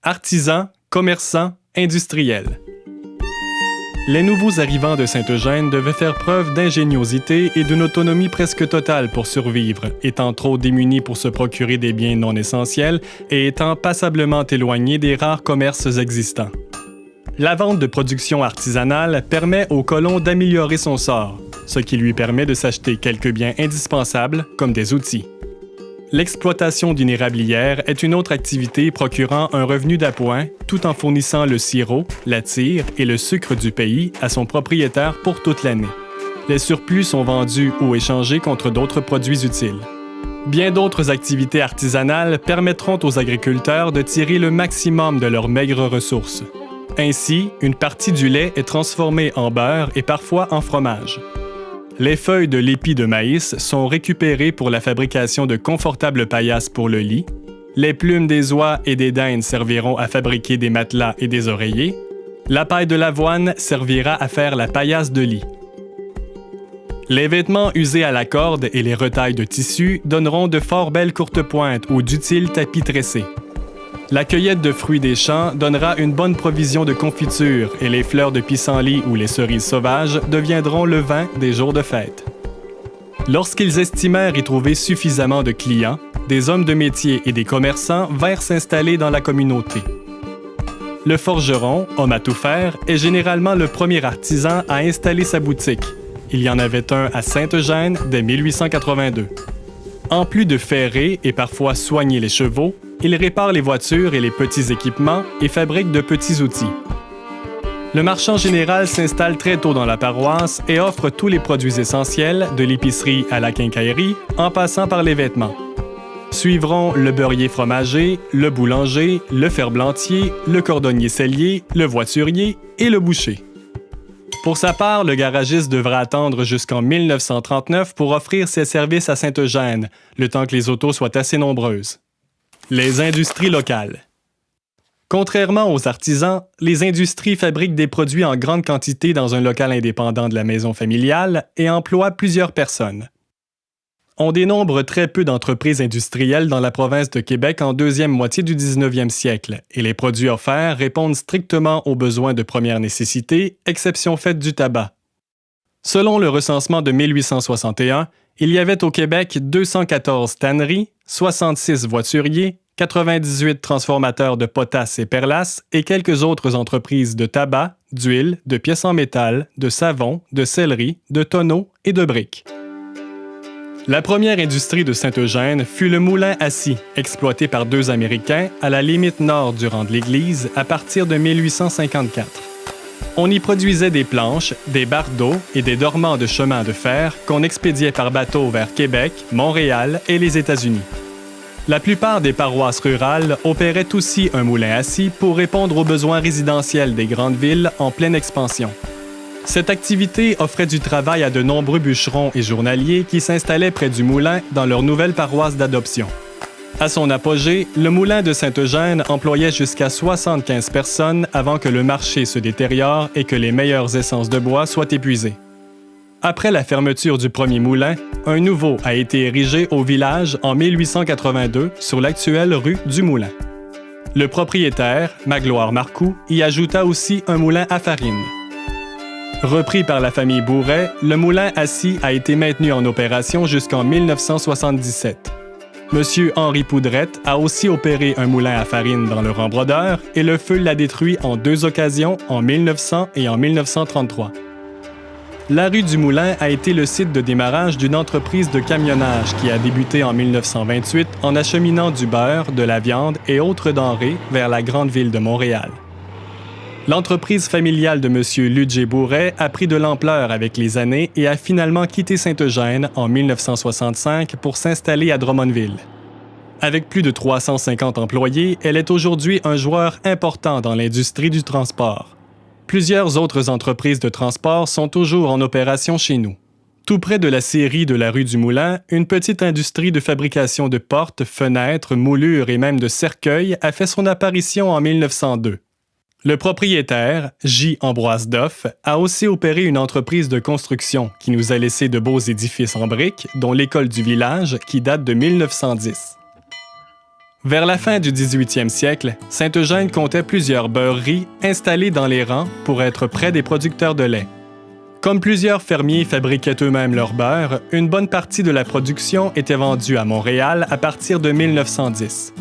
Artisans, commerçants, industriels. Les nouveaux arrivants de Sainte-Eugène devaient faire preuve d'ingéniosité et d'une autonomie presque totale pour survivre, étant trop démunis pour se procurer des biens non essentiels et étant passablement éloignés des rares commerces existants. La vente de production artisanale permet au colon d'améliorer son sort, ce qui lui permet de s'acheter quelques biens indispensables comme des outils. L'exploitation d'une érablière est une autre activité procurant un revenu d'appoint tout en fournissant le sirop, la tire et le sucre du pays à son propriétaire pour toute l'année. Les surplus sont vendus ou échangés contre d'autres produits utiles. Bien d'autres activités artisanales permettront aux agriculteurs de tirer le maximum de leurs maigres ressources. Ainsi, une partie du lait est transformée en beurre et parfois en fromage. Les feuilles de l'épi de maïs sont récupérées pour la fabrication de confortables paillasses pour le lit. Les plumes des oies et des dindes serviront à fabriquer des matelas et des oreillers. La paille de l'avoine servira à faire la paillasse de lit. Les vêtements usés à la corde et les retailles de tissu donneront de fort belles courtes pointes ou d'utiles tapis tressés. La cueillette de fruits des champs donnera une bonne provision de confiture et les fleurs de pissenlit ou les cerises sauvages deviendront le vin des jours de fête. Lorsqu'ils estimèrent y trouver suffisamment de clients, des hommes de métier et des commerçants vinrent s'installer dans la communauté. Le forgeron, homme à tout faire, est généralement le premier artisan à installer sa boutique. Il y en avait un à Sainte-Eugène dès 1882. En plus de ferrer et parfois soigner les chevaux, il répare les voitures et les petits équipements et fabrique de petits outils. Le marchand général s'installe très tôt dans la paroisse et offre tous les produits essentiels, de l'épicerie à la quincaillerie, en passant par les vêtements. Suivront le beurrier fromager, le boulanger, le ferblantier, le cordonnier sellier, le voiturier et le boucher. Pour sa part, le garagiste devra attendre jusqu'en 1939 pour offrir ses services à Sainte-Eugène, le temps que les autos soient assez nombreuses. Les industries locales. Contrairement aux artisans, les industries fabriquent des produits en grande quantité dans un local indépendant de la maison familiale et emploient plusieurs personnes. On dénombre très peu d'entreprises industrielles dans la province de Québec en deuxième moitié du 19e siècle, et les produits offerts répondent strictement aux besoins de première nécessité, exception faite du tabac. Selon le recensement de 1861, il y avait au Québec 214 tanneries, 66 voituriers, 98 transformateurs de potasse et perlasse et quelques autres entreprises de tabac, d'huile, de pièces en métal, de savon, de sellerie, de tonneaux et de briques. La première industrie de Sainte-Eugène fut le moulin à scie, exploité par deux Américains à la limite nord du rang de l'église à partir de 1854. On y produisait des planches, des bardeaux et des dormants de chemin de fer qu'on expédiait par bateau vers Québec, Montréal et les États-Unis. La plupart des paroisses rurales opéraient aussi un moulin à scie pour répondre aux besoins résidentiels des grandes villes en pleine expansion. Cette activité offrait du travail à de nombreux bûcherons et journaliers qui s'installaient près du moulin dans leur nouvelle paroisse d'adoption. À son apogée, le moulin de Sainte-Eugène employait jusqu'à 75 personnes avant que le marché se détériore et que les meilleures essences de bois soient épuisées. Après la fermeture du premier moulin, un nouveau a été érigé au village en 1882 sur l'actuelle rue du Moulin. Le propriétaire, Magloire Marcoux, y ajouta aussi un moulin à farine. Repris par la famille Bourret, le moulin à scie a été maintenu en opération jusqu'en 1977. Monsieur Henri Poudrette a aussi opéré un moulin à farine dans le Rambrodeur et le feu l'a détruit en deux occasions, en 1900 et en 1933. La rue du Moulin a été le site de démarrage d'une entreprise de camionnage qui a débuté en 1928 en acheminant du beurre, de la viande et autres denrées vers la grande ville de Montréal. L'entreprise familiale de M. Ludger Bourret a pris de l'ampleur avec les années et a finalement quitté Sainte-Eugène en 1965 pour s'installer à Drummondville. Avec plus de 350 employés, elle est aujourd'hui un joueur important dans l'industrie du transport. Plusieurs autres entreprises de transport sont toujours en opération chez nous. Tout près de la scierie de la rue du Moulin, une petite industrie de fabrication de portes, fenêtres, moulures et même de cercueils a fait son apparition en 1902. Le propriétaire, J. Ambroise Doff, a aussi opéré une entreprise de construction qui nous a laissé de beaux édifices en briques, dont l'école du village qui date de 1910. Vers la fin du 18e siècle, Saint-Eugène comptait plusieurs beurreries installées dans les rangs pour être près des producteurs de lait. Comme plusieurs fermiers fabriquaient eux-mêmes leur beurre, une bonne partie de la production était vendue à Montréal à partir de 1910.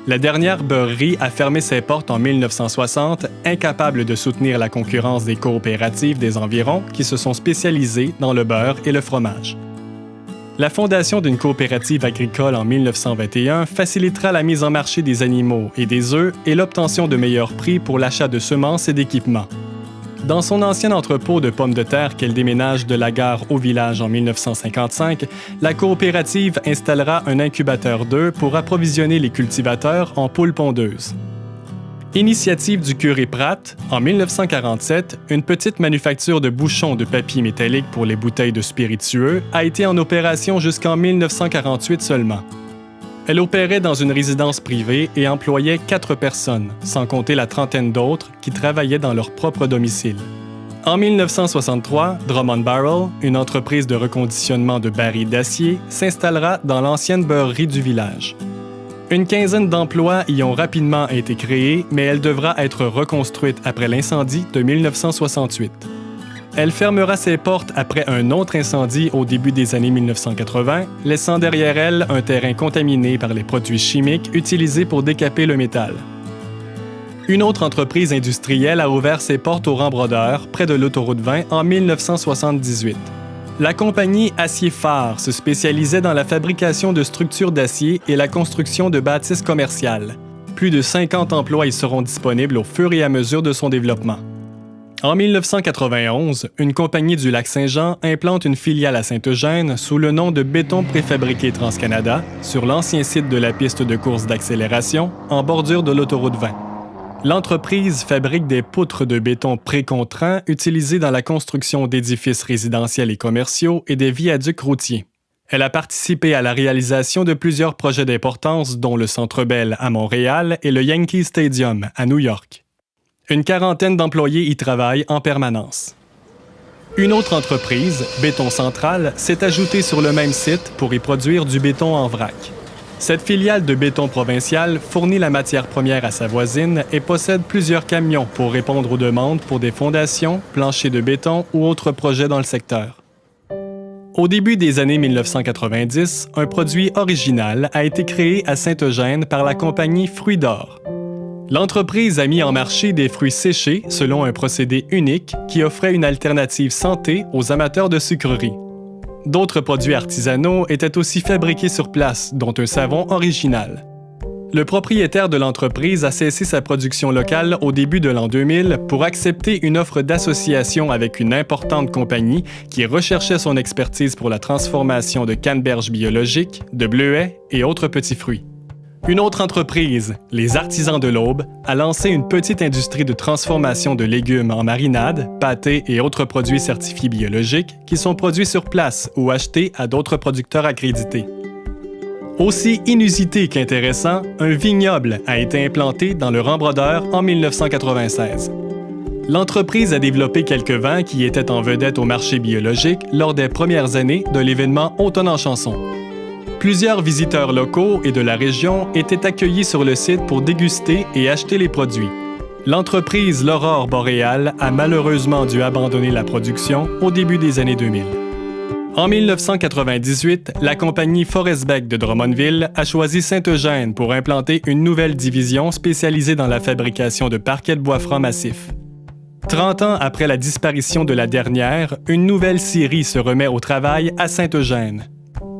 La dernière beurrerie a fermé ses portes en 1960, incapable de soutenir la concurrence des coopératives des environs qui se sont spécialisées dans le beurre et le fromage. La fondation d'une coopérative agricole en 1921 facilitera la mise en marché des animaux et des œufs et l'obtention de meilleurs prix pour l'achat de semences et d'équipements. Dans son ancien entrepôt de pommes de terre qu'elle déménage de la gare au village en 1955, la coopérative installera un incubateur d'œufs pour approvisionner les cultivateurs en poules pondeuses. Initiative du curé Pratt, en 1947, une petite manufacture de bouchons de papier métallique pour les bouteilles de spiritueux a été en opération jusqu'en 1948 seulement. Elle opérait dans une résidence privée et employait 4 personnes, sans compter la trentaine d'autres qui travaillaient dans leur propre domicile. En 1963, Drummond Barrel, une entreprise de reconditionnement de barils d'acier, s'installera dans l'ancienne beurrerie du village. Une quinzaine d'emplois y ont rapidement été créés, mais elle devra être reconstruite après l'incendie de 1968. Elle fermera ses portes après un autre incendie au début des années 1980, laissant derrière elle un terrain contaminé par les produits chimiques utilisés pour décaper le métal. Une autre entreprise industrielle a ouvert ses portes au Rambrodeur, près de l'autoroute 20, en 1978. La compagnie Acier Phare se spécialisait dans la fabrication de structures d'acier et la construction de bâtisses commerciales. Plus de 50 emplois y seront disponibles au fur et à mesure de son développement. En 1991, une compagnie du Lac-Saint-Jean implante une filiale à Saint-Eugène sous le nom de Béton Préfabriqué Trans-Canada sur l'ancien site de la piste de course d'accélération en bordure de l'autoroute 20. L'entreprise fabrique des poutres de béton précontraint utilisées dans la construction d'édifices résidentiels et commerciaux et des viaducs routiers. Elle a participé à la réalisation de plusieurs projets d'importance, dont le Centre Bell à Montréal et le Yankee Stadium à New York. Une quarantaine d'employés y travaillent en permanence. Une autre entreprise, Béton Central, s'est ajoutée sur le même site pour y produire du béton en vrac. Cette filiale de Béton Provincial fournit la matière première à sa voisine et possède plusieurs camions pour répondre aux demandes pour des fondations, planchers de béton ou autres projets dans le secteur. Au début des années 1990, un produit original a été créé à Saint-Eugène par la compagnie Fruits d'Or. L'entreprise a mis en marché des fruits séchés selon un procédé unique qui offrait une alternative santé aux amateurs de sucreries. D'autres produits artisanaux étaient aussi fabriqués sur place, dont un savon original. Le propriétaire de l'entreprise a cessé sa production locale au début de l'an 2000 pour accepter une offre d'association avec une importante compagnie qui recherchait son expertise pour la transformation de canneberges biologiques, de bleuets et autres petits fruits. Une autre entreprise, les Artisans de l'Aube, a lancé une petite industrie de transformation de légumes en marinade, pâtés et autres produits certifiés biologiques qui sont produits sur place ou achetés à d'autres producteurs accrédités. Aussi inusité qu'intéressant, un vignoble a été implanté dans le Rambrodeur en 1996. L'entreprise a développé quelques vins qui étaient en vedette au marché biologique lors des premières années de l'événement Automne en chanson. Plusieurs visiteurs locaux et de la région étaient accueillis sur le site pour déguster et acheter les produits. L'entreprise L'Aurore Boréale a malheureusement dû abandonner la production au début des années 2000. En 1998, la compagnie Forestbeck de Drummondville a choisi Saint-Eugène pour implanter une nouvelle division spécialisée dans la fabrication de parquets de bois franc massif. 30 ans après la disparition de la dernière, une nouvelle scierie se remet au travail à Saint-Eugène.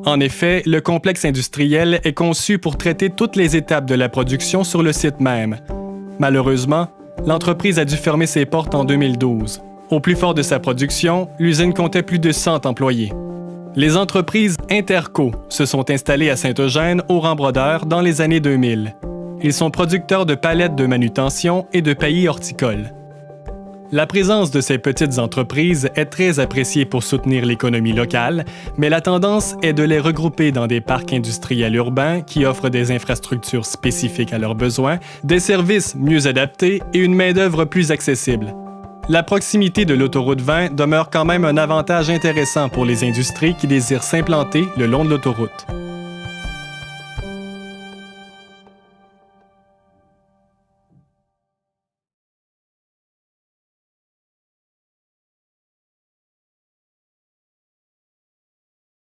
En effet, le complexe industriel est conçu pour traiter toutes les étapes de la production sur le site même. Malheureusement, l'entreprise a dû fermer ses portes en 2012. Au plus fort de sa production, l'usine comptait plus de 100 employés. Les entreprises Interco se sont installées à Saint-Eugène au Rambrodeur dans les années 2000. Ils sont producteurs de palettes de manutention et de paillis horticoles. La présence de ces petites entreprises est très appréciée pour soutenir l'économie locale, mais la tendance est de les regrouper dans des parcs industriels urbains qui offrent des infrastructures spécifiques à leurs besoins, des services mieux adaptés et une main-d'œuvre plus accessible. La proximité de l'autoroute 20 demeure quand même un avantage intéressant pour les industries qui désirent s'implanter le long de l'autoroute.